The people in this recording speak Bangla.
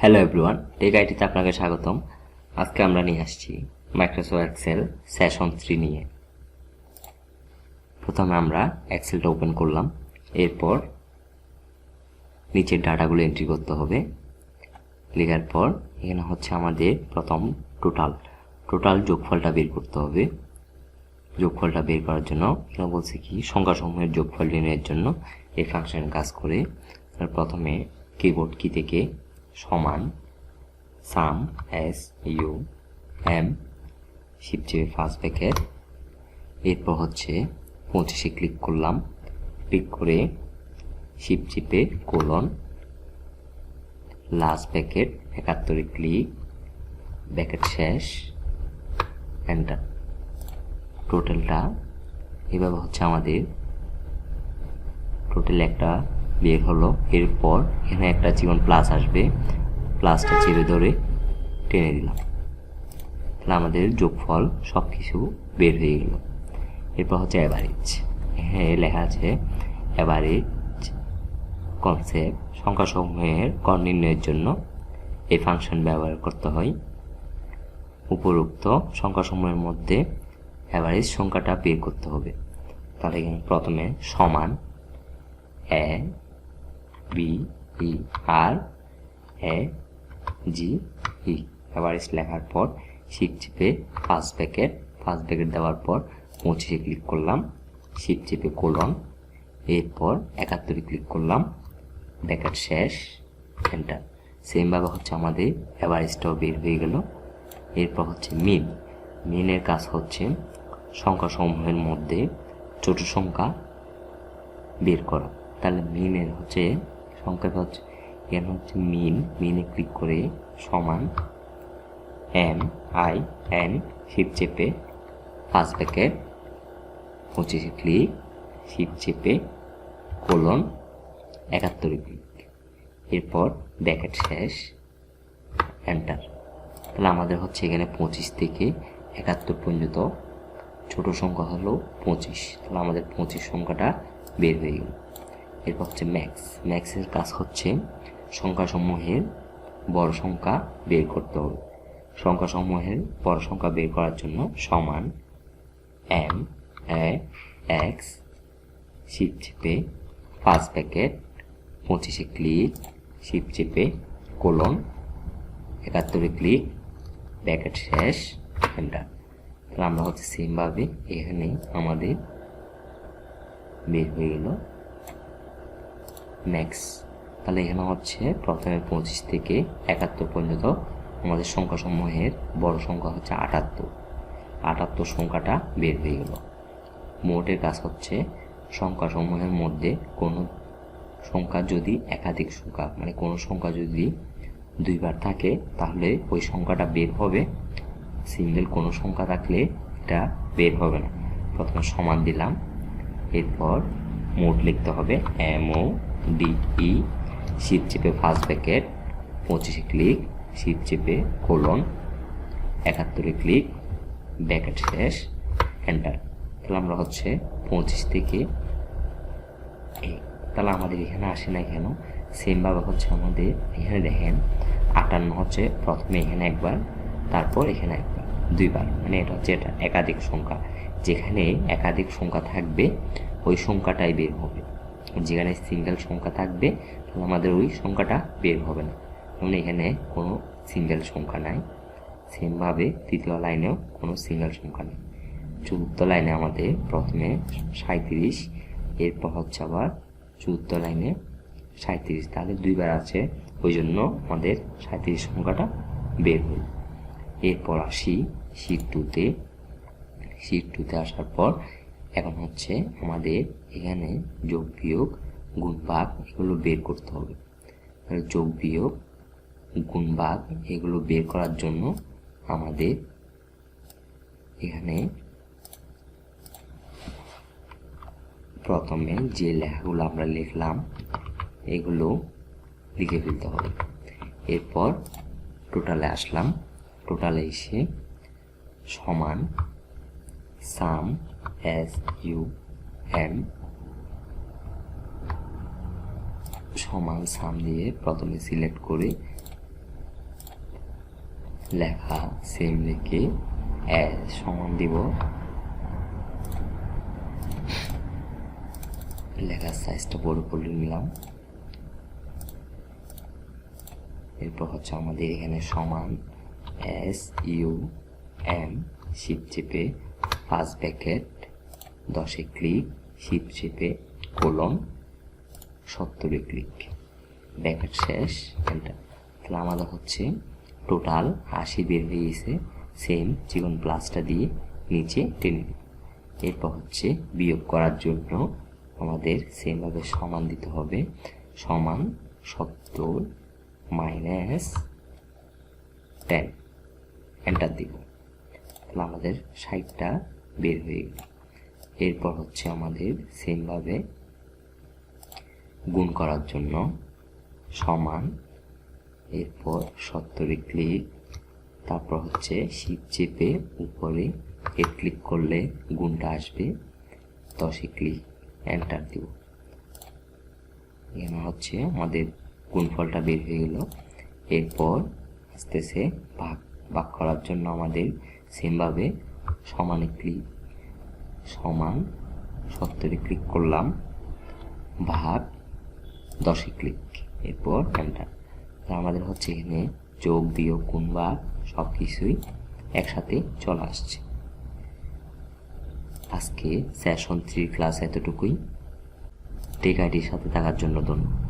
হ্যালো এভরিওয়ান, টেক আইটিতে আপনাকে স্বাগতম। আজকে আমরা নিয়ে আসছি মাইক্রোসফট এক্সেল সেশন 3 নিয়ে। প্রথমে আমরা এক্সেলটা ওপেন করলাম, এরপর নিচের ডাটাগুলো এন্ট্রি করতে হবে। লেখার পর এখানে হচ্ছে আমাদের প্রথম টোটাল যোগফলটা বের করতে হবে। যোগফলটা বের করার জন্য এখানে বলছে কি সংখ্যাসমূহের যোগফল নির্ণয়ের জন্য এই ফাংশন কাজ করে। প্রথমে কিবোর্ড কি থেকে সমান sum S U M shift চেপে ফার্স্ট ব্র্যাকেট, এরপর হচ্ছে 25-এ ক্লিক করলাম, ক্লিক করে শিফট চেপে কোলন লাস্ট ব্র্যাকেট 71-এ ক্লিক ব্র্যাকেট শেষ এন্টার। টোটালটা এভাবে হচ্ছে আমাদের টোটাল একটা বের হলো। এরপর এখানে একটা জীবন প্লাস আসবে, প্লাসটা চেপে ধরে টেনে দিলাম, তাহলে আমাদের যোগফল সব কিছু বের হয়ে গেল। এরপর হচ্ছে অ্যাভারেজ, এখানে লেখা আছে অ্যাভারেজ কনসেপ্ট সংখ্যাসমূহের গড় নির্ণয়ের জন্য এই ফাংশন ব্যবহার করতে হয়। উপরোক্ত সংখ্যাসমূহের মধ্যে অ্যাভারেজ সংখ্যাটা বের করতে হবে। তাহলে এখানে প্রথমে সমান A B E R A G E average লেখার পর শিফট চেপে ফার্স্ট ব্র্যাকেট দেওয়ার পর 25-এ ক্লিক করলাম, শিফট চেপে কোলন, এরপর 71-এ ক্লিক করলাম, ব্র্যাকেট শেষ এন্টার। সেমভাবে হচ্ছে আমাদের অ্যাভারেজটাও বের হয়ে গেল। এরপর হচ্ছে মিনের কাজ হচ্ছে সংখ্যাসমূহের মধ্যে ছোট সংখ্যা বের করা। তাহলে মিনের হচ্ছে সংখ্যাটা হচ্ছে এখানে হচ্ছে মিনে ক্লিক করে সমান এম আই এন শিফট চেপে ফার্স্ট ব্র্যাকেট 25-এ ক্লিক শিফট চেপে কোলন 71-এ ক্লিক, এরপর ব্র্যাকেট শেষ এন্টার। তাহলে আমাদের হচ্ছে এখানে 25 থেকে 71 পর্যন্ত ছোট সংখ্যা হলো 25, তাহলে আমাদের 25 সংখ্যাটা বের হয়ে গেল। এরপর হচ্ছে ম্যাক্সের কাজ হচ্ছে সংখ্যাসমূহের বড় সংখ্যা বের করতে হবে। সংখ্যাসমূহের বড় সংখ্যা বের করার জন্য সমান এম এ এক্স শিফট চেপে ফার্স্ট ব্র্যাকেট 25-এ ক্লিক শিফট চেপে কোলন 71-এ ক্লিক ব্র্যাকেট শেষ এন্টার। তাহলে আমরা হচ্ছে সেমভাবে এখানে আমাদের বের হয়ে গেল ম্যাক্স। তাহলে এখানে হচ্ছে প্রথমে 25 থেকে 71 পর্যন্ত আমাদের সংখ্যাসমূহের বড় সংখ্যা হচ্ছে 78 সংখ্যাটা বের হয়ে গেল। মোটের কাজ হচ্ছে সংখ্যাসমূহের মধ্যে কোনো সংখ্যা যদি একাধিক সংখ্যা মানে কোনো সংখ্যা যদি দুইবার থাকে তাহলে ওই সংখ্যাটা বের হবে, সিঙ্গেল কোনো সংখ্যা থাকলে এটা বের হবে না। প্রথমে সমান দিলাম, এরপর মোট লিখতে হবে MODE শিফট চেপে ফার্স্ট ব্র্যাকেট 25-এ ক্লিক শিফট চেপে কোলন 71-এ ক্লিক ব্র্যাকেট শেষ এন্টার। তাহলে আমরা হচ্ছে 25 থেকে তাহলে আমাদের এখানে আসে না কেন? সেমভাবে হচ্ছে আমাদের এখানে দেখেন 58 হচ্ছে প্রথমে এখানে একবার, তারপর এখানে একবার, দুইবার, মানে এটা হচ্ছে এটা একাধিক সংখ্যা। যেখানে একাধিক সংখ্যা থাকবে ওই সংখ্যাটাই বের হবে, যেখানে সিঙ্গেল সংখ্যা থাকবে তাহলে আমাদের ওই সংখ্যাটা বের হবে না। যেমন এখানে কোনো সিঙ্গেল সংখ্যা নাই, সেমভাবে তৃতীয় লাইনেও কোনো সিঙ্গেল সংখ্যা নেই। চতুর্থ লাইনে আমাদের প্রথমে 37, এরপর হচ্ছে আবার চতুর্থ লাইনে 37, তাহলে দুইবার আছে, ওই জন্য আমাদের 37 সংখ্যাটা বের হল। এরপর আসি শিফট টুতে আসার পর এখন হচ্ছে আমাদের এখানে যোগ বিয়োগ গুণ ভাগ এগুলো বের করতে হবে। তাহলে যোগ বিয়োগ গুণ ভাগ এগুলো বের করার জন্য আমাদের এখানে প্রথমে যে লেখাগুলো আমরা লিখলাম এগুলো লিখে ফেলতে হবে। এরপর টোটালে আসলাম, টোটালে এসে সমান সাম এস ইউ এম সমান সাম দিয়ে প্রথমে সিলেক্ট করে লেখা সেম লিখে সমান দিব, লেখার সাইজটা বড় করে নিলাম। এরপর হচ্ছে আমাদের এখানে সমান SUM শিফট চেপে ফার্স্ট ব্র্যাকেট 10 ক্লিক, শিফট চেপে কোলন 70 ক্লিক, ব্র্যাকেট শেষ, এন্টার। তাহলে আমাদের হচ্ছে টোটাল 80 বের হয়ে গেছে। সেম চিকন প্লাসটা দিয়ে নিচে টেনে দিই। এরপর হচ্ছে বিয়োগ করার জন্য আমাদের সেমভাবে সমান দিতে হবে, সমান 70 মাইনাস 10, এন্টার দিব। তাহলে আমাদের 60টা বের হয়ে গেল। এরপর হচ্ছে আমাদের সেমভাবে গুণ করার জন্য সমান, এরপর 70 ক্লিক, তারপর হচ্ছে শিফট চেপে উপরে ক্লিক করলে গুণটা আসবে, 10 ক্লিক, এন্টার দিব। এখানে হচ্ছে আমাদের গুণফলটা বের হয়ে গেল। এরপর আসতেছে ভাগ করার জন্য আমাদের সেমভাবে সমানে ক্লিক, সমান 70 ক্লিক করলাম, ভাগ 10 ক্লিক, এরপর এন্টার। আমাদের হচ্ছে এখানে যোগ বিয়োগ গুণ ভাগ সব কিছুই একসাথে চলে আসছে। আজকে সেশন 3 ক্লাস এতটুকুই। টেক আইডির সাথে থাকার জন্য ধন্যবাদ।